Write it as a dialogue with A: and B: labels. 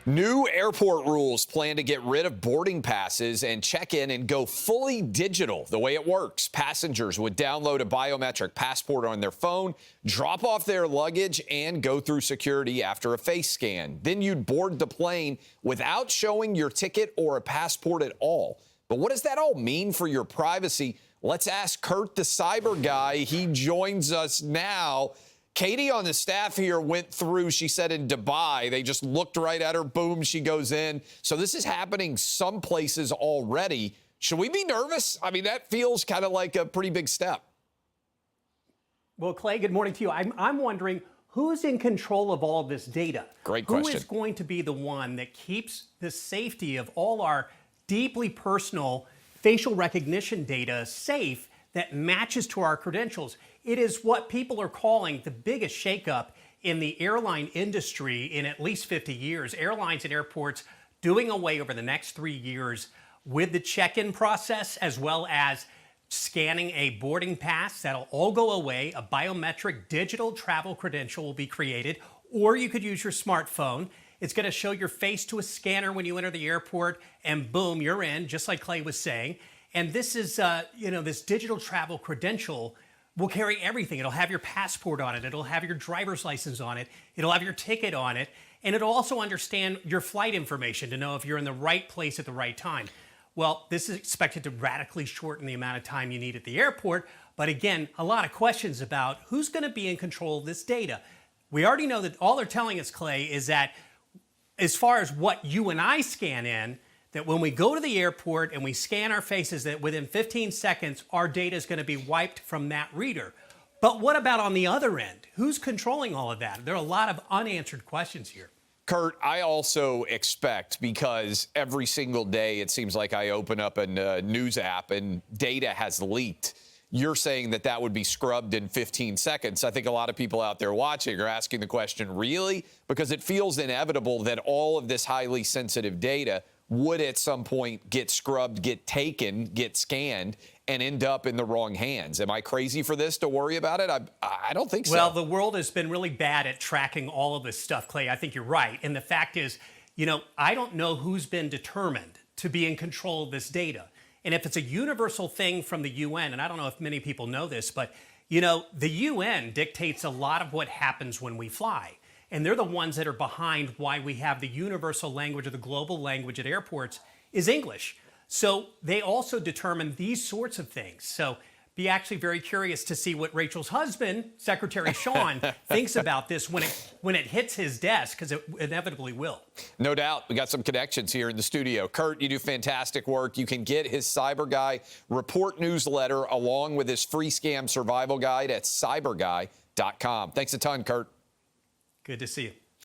A: New airport rules plan to get rid of boarding passes and check in and go fully digital. The way it works, passengers would download a biometric passport on their phone, drop off their luggage, and go through security after a face scan. Then you'd board the plane without showing your ticket or a passport at all. But what does that all mean for your privacy? Let's ask Kurt, the cyber guy. He joins us now. Katie on the staff here went through, she said, in Dubai. They just looked right at her. Boom, she goes in. So this is happening some places already. Should we be nervous? I mean, that feels kind of like a pretty big step.
B: Well, Clay, good morning to you. I'm wondering, who's in control of all of this data?
A: Great question.
B: Who is going to be the one that keeps the safety of all our deeply personal facial recognition data safe that matches to our credentials? It is what people are calling the biggest shakeup in the airline industry in at least 50 years. Airlines and airports doing away over the next 3 years with the check-in process, as well as scanning a boarding pass. That'll all go away. A biometric digital travel credential will be created, or you could use your smartphone. It's going to show your face to a scanner when you enter the airport, and boom, you're in, just like Clay was saying. And this is, this digital travel credential will carry everything. It'll have your passport on it. It'll have your driver's license on it. It'll have your ticket on it. And it'll also understand your flight information to know if you're in the right place at the right time. Well, this is expected to radically shorten the amount of time you need at the airport. But again, a lot of questions about who's going to be in control of this data. We already know that all they're telling us, Clay, is that as far as what you and I scan in, that when we go to the airport and we scan our faces, that within 15 seconds, our data is going to be wiped from that reader. But what about on the other end? Who's controlling all of that? There are a lot of unanswered questions here.
A: Kurt, I also expect, because every single day it seems like I open up a news app and data has leaked. You're saying that that would be scrubbed in 15 seconds. I think a lot of people out there watching are asking the question, really? Because it feels inevitable that all of this highly sensitive data would at some point get scrubbed, get taken, get scanned, and end up in the wrong hands. Am I crazy for this to worry about it? I don't think so.
B: Well, the world has been really bad at tracking all of this stuff, Clay. I think you're right. And the fact is, I don't know who's been determined to be in control of this data. And if it's a universal thing from the UN, and I don't know if many people know this, but, the UN dictates a lot of what happens when we fly. And they're the ones that are behind why we have the universal language or the global language at airports is English. So they also determine these sorts of things. So be actually very curious to see what Rachel's husband, Secretary Sean, thinks about this when it hits his desk, because it inevitably will.
A: No doubt. We got some connections here in the studio. Kurt, you do fantastic work. You can get his CyberGuy Report newsletter along with his free scam survival guide at cyberguy.com. Thanks a ton, Kurt.
B: Good to see you.